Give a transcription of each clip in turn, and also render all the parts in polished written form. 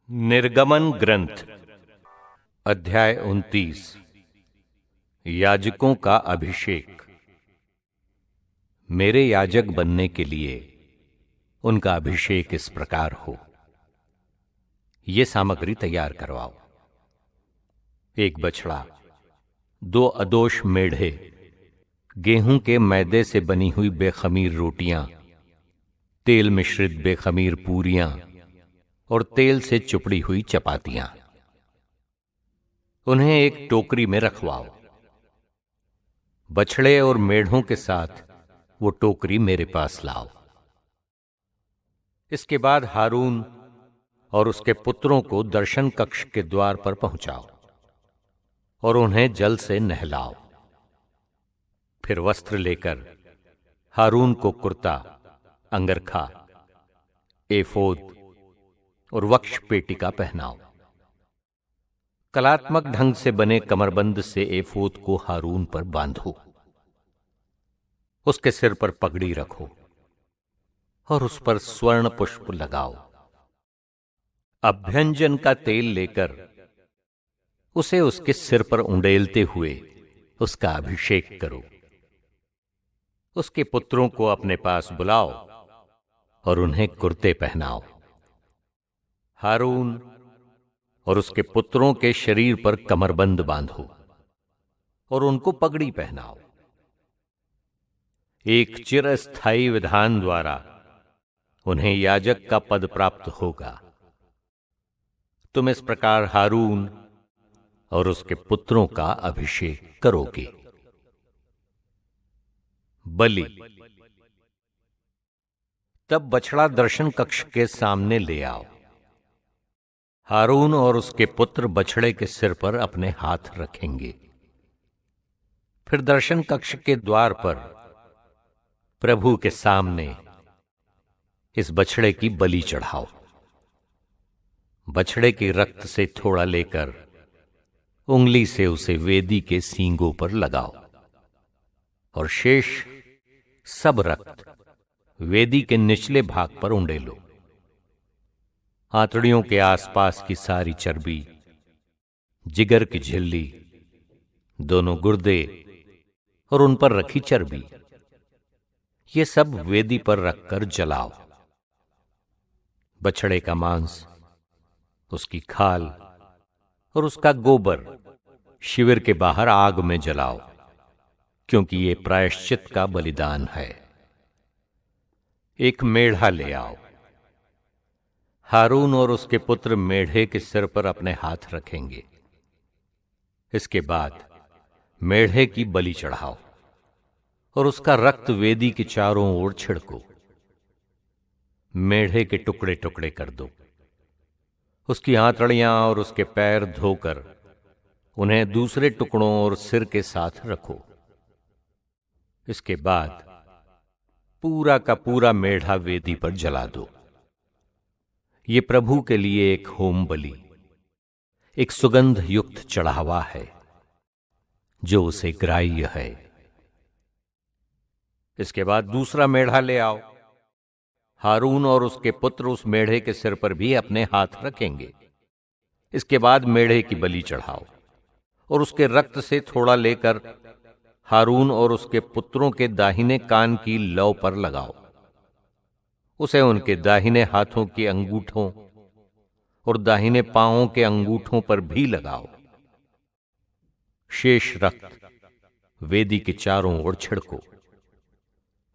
निर्गमन ग्रंथ अध्याय 29 याजकों का अभिषेक। मेरे याजक बनने के लिए उनका अभिषेक इस प्रकार हो। ये सामग्री तैयार करवाओ। 1 बछड़ा, 2 अदोष मेढ़े, गेहूं के मैदे से बनी हुई बेखमीर रोटियां, तेल मिश्रित बेखमीर पूरियां और तेल से चुपड़ी हुई चपातियां। उन्हें एक टोकरी में रखवाओ। बछड़े और मेढ़ों के साथ वो टोकरी मेरे पास लाओ। इसके बाद हारून और उसके पुत्रों को दर्शन कक्ष के द्वार पर पहुंचाओ और उन्हें जल से नहलाओ। फिर वस्त्र लेकर हारून को कुर्ता, अंगरखा, एफोद और वक्ष पेटिका पहनाओ। कलात्मक ढंग से बने कमरबंद से एफोद को हारून पर बांधो। उसके सिर पर पगड़ी रखो और उस पर स्वर्ण पुष्प लगाओ। अभ्यंजन का तेल लेकर उसे उसके सिर पर उंडेलते हुए उसका अभिषेक करो। उसके पुत्रों को अपने पास बुलाओ और उन्हें कुर्ते पहनाओ। हारून और उसके पुत्रों के शरीर पर कमरबंद बांधो और उनको पगड़ी पहनाओ। एक चिरस्थायी विधान द्वारा उन्हें याजक का पद प्राप्त होगा। तुम इस प्रकार हारून और उसके पुत्रों का अभिषेक करोगे। बलि। तब बछड़ा दर्शन कक्ष के सामने ले आओ। हारून और उसके पुत्र बछड़े के सिर पर अपने हाथ रखेंगे। फिर दर्शन कक्ष के द्वार पर प्रभु के सामने इस बछड़े की बलि चढ़ाओ। बछड़े के रक्त से थोड़ा लेकर उंगली से उसे वेदी के सींगों पर लगाओ और शेष सब रक्त वेदी के निचले भाग पर उंडेलो। आंतड़ियों के आसपास की सारी चर्बी, जिगर की झिल्ली, दोनों गुर्दे और उन पर रखी चर्बी, ये सब वेदी पर रखकर जलाओ। बछड़े का मांस, उसकी खाल और उसका गोबर शिविर के बाहर आग में जलाओ, क्योंकि ये प्रायश्चित का बलिदान है। एक मेढ़ा ले आओ। हारून और उसके पुत्र मेढ़े के सिर पर अपने हाथ रखेंगे। इसके बाद मेढ़े की बलि चढ़ाओ और उसका रक्त वेदी के चारों ओर छिड़को। मेढ़े के टुकड़े टुकड़े कर दो। उसकी आंतड़ियां और उसके पैर धोकर उन्हें दूसरे टुकड़ों और सिर के साथ रखो। इसके बाद पूरा का पूरा मेढ़ा वेदी पर जला दो। ये प्रभु के लिए एक होम बलि, एक सुगंध युक्त चढ़ावा है जो उसे ग्राह्य है। इसके बाद दूसरा मेढ़ा ले आओ। हारून और उसके पुत्र उस मेढ़े के सिर पर भी अपने हाथ रखेंगे। इसके बाद मेढ़े की बलि चढ़ाओ और उसके रक्त से थोड़ा लेकर हारून और उसके पुत्रों के दाहिने कान की लौ पर लगाओ। उसे उनके दाहिने हाथों के अंगूठों और दाहिने पांवों के अंगूठों पर भी लगाओ। शेष रक्त वेदी के चारों ओर छिड़को।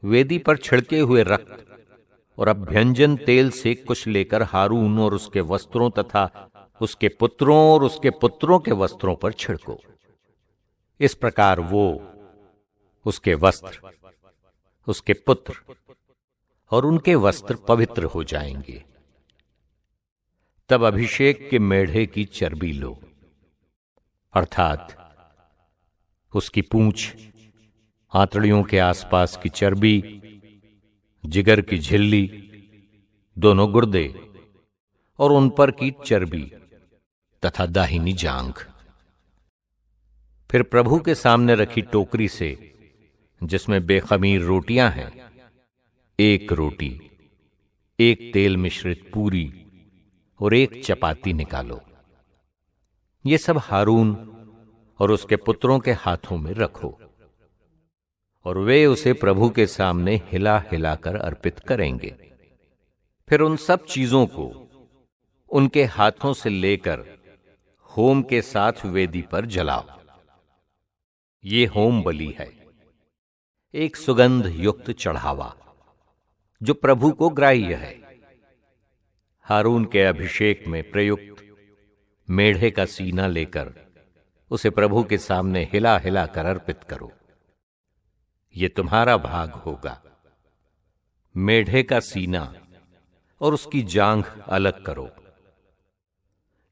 वेदी पर छिड़के हुए रक्त और अभ्यंजन तेल से कुछ लेकर हारून और उसके वस्त्रों तथा उसके पुत्रों और उसके पुत्रों के वस्त्रों पर छिड़को। इस प्रकार वो, उसके वस्त्र, उसके पुत्र और उनके वस्त्र पवित्र हो जाएंगे। तब अभिषेक के मेढ़े की चर्बी लो, अर्थात उसकी पूंछ, आंतड़ियों के आसपास की चर्बी, जिगर की झिल्ली, दोनों गुर्दे और उन पर की चर्बी तथा दाहिनी जांघ। फिर प्रभु के सामने रखी टोकरी से, जिसमें बेखमीर रोटियां हैं, 1 रोटी, 1 तेल मिश्रित पूरी और एक चपाती निकालो। ये सब हारून और उसके पुत्रों के हाथों में रखो और वे उसे प्रभु के सामने हिला हिलाकर अर्पित करेंगे। फिर उन सब चीजों को उनके हाथों से लेकर होम के साथ वेदी पर जलाओ। ये होम बलि है, एक सुगंध युक्त चढ़ावा जो प्रभु को ग्राह्य है। हारून के अभिषेक में प्रयुक्त मेढ़े का सीना लेकर उसे प्रभु के सामने हिला हिला कर अर्पित करो। ये तुम्हारा भाग होगा। मेढ़े का सीना और उसकी जांघ अलग करो।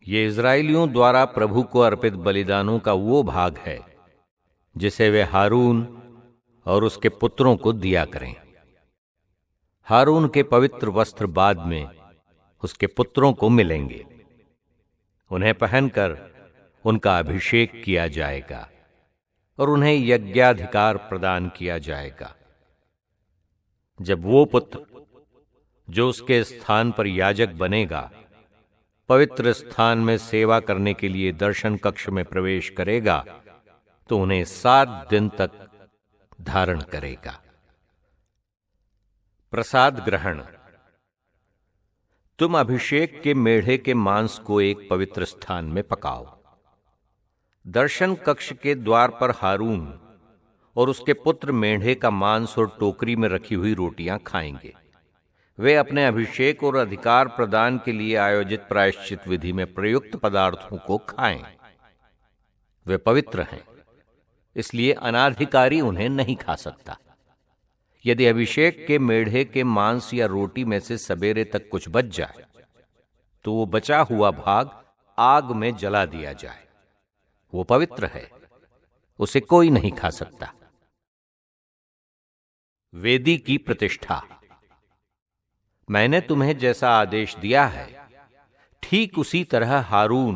ये इस्राएलियों द्वारा प्रभु को अर्पित बलिदानों का वो भाग है जिसे वे हारून और उसके पुत्रों को दिया करें। हारून के पवित्र वस्त्र बाद में उसके पुत्रों को मिलेंगे। उन्हें पहनकर उनका अभिषेक किया जाएगा और उन्हें यज्ञाधिकार प्रदान किया जाएगा। जब वो पुत्र जो उसके स्थान पर याजक बनेगा पवित्र स्थान में सेवा करने के लिए दर्शन कक्ष में प्रवेश करेगा तो उन्हें 7 दिन तक धारण करेगा। प्रसाद ग्रहण। तुम अभिषेक के मेढ़े के मांस को एक पवित्र स्थान में पकाओ। दर्शन कक्ष के द्वार पर हारून और उसके पुत्र मेढ़े का मांस और टोकरी में रखी हुई रोटियां खाएंगे। वे अपने अभिषेक और अधिकार प्रदान के लिए आयोजित प्रायश्चित विधि में प्रयुक्त पदार्थों को खाएं। वे पवित्र हैं, इसलिए अनाधिकारी उन्हें नहीं खा सकता। यदि अभिषेक के मेढ़े के मांस या रोटी में से सवेरे तक कुछ बच जाए तो वो बचा हुआ भाग आग में जला दिया जाए। वो पवित्र है, उसे कोई नहीं खा सकता। वेदी की प्रतिष्ठा। मैंने तुम्हें जैसा आदेश दिया है ठीक उसी तरह हारून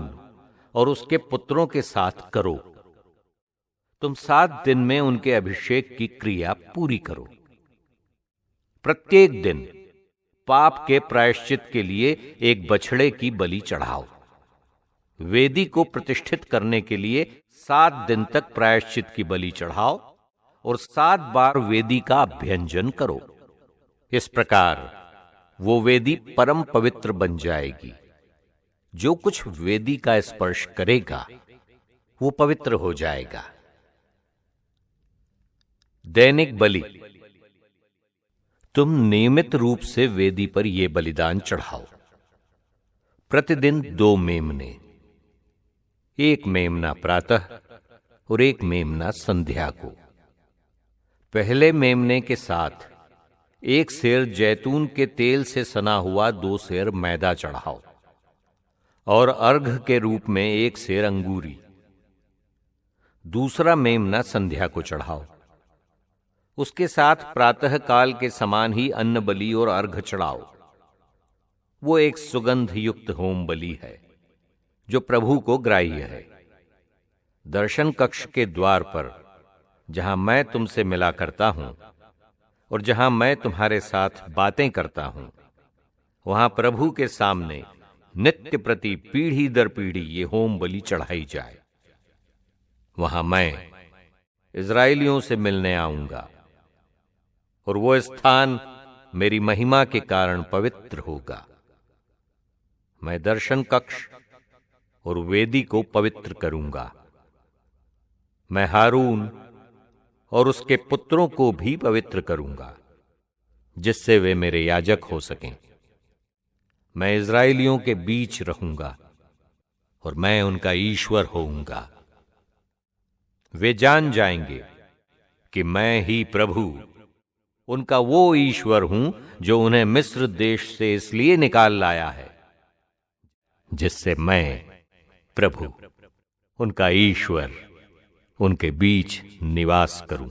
और उसके पुत्रों के साथ करो। तुम 7 दिन में उनके अभिषेक की क्रिया पूरी करो। प्रत्येक दिन पाप के प्रायश्चित के लिए एक बछड़े की बलि चढ़ाओ। वेदी को प्रतिष्ठित करने के लिए 7 दिन तक प्रायश्चित की बलि चढ़ाओ और 7 बार वेदी का अभ्यंजन करो। इस प्रकार वो वेदी परम पवित्र बन जाएगी। जो कुछ वेदी का स्पर्श करेगा वो पवित्र हो जाएगा। दैनिक बलि। तुम नियमित रूप से वेदी पर यह बलिदान चढ़ाओ। प्रतिदिन 2 मेमने, एक मेमना प्रातः और एक मेमना संध्या को। पहले मेमने के साथ 1 सेर जैतून के तेल से सना हुआ 2 सेर मैदा चढ़ाओ और अर्घ के रूप में 1 सेर अंगूरी। दूसरा मेमना संध्या को चढ़ाओ। उसके साथ प्रातः काल के समान ही अन्न बलि और अर्घ चढ़ाओ। वो एक सुगंध युक्त होम बलि है जो प्रभु को ग्राह्य है। दर्शन कक्ष के द्वार पर जहां मैं तुमसे मिला करता हूं और जहां मैं तुम्हारे साथ बातें करता हूं वहां प्रभु के सामने नित्य प्रति पीढ़ी दर पीढ़ी ये होम बलि चढ़ाई जाए। वहां मैं इस्राएलियों से मिलने आऊंगा और वो स्थान मेरी महिमा के कारण पवित्र होगा। मैं दर्शन कक्ष और वेदी को पवित्र करूंगा। मैं हारून और उसके पुत्रों को भी पवित्र करूंगा जिससे वे मेरे याजक हो सकें। मैं इस्राएलियों के बीच रहूंगा और मैं उनका ईश्वर होऊंगा। वे जान जाएंगे कि मैं ही प्रभु उनका वो ईश्वर हूं जो उन्हें मिस्र देश से इसलिए निकाल लाया है जिससे मैं प्रभु उनका ईश्वर उनके बीच निवास करूं।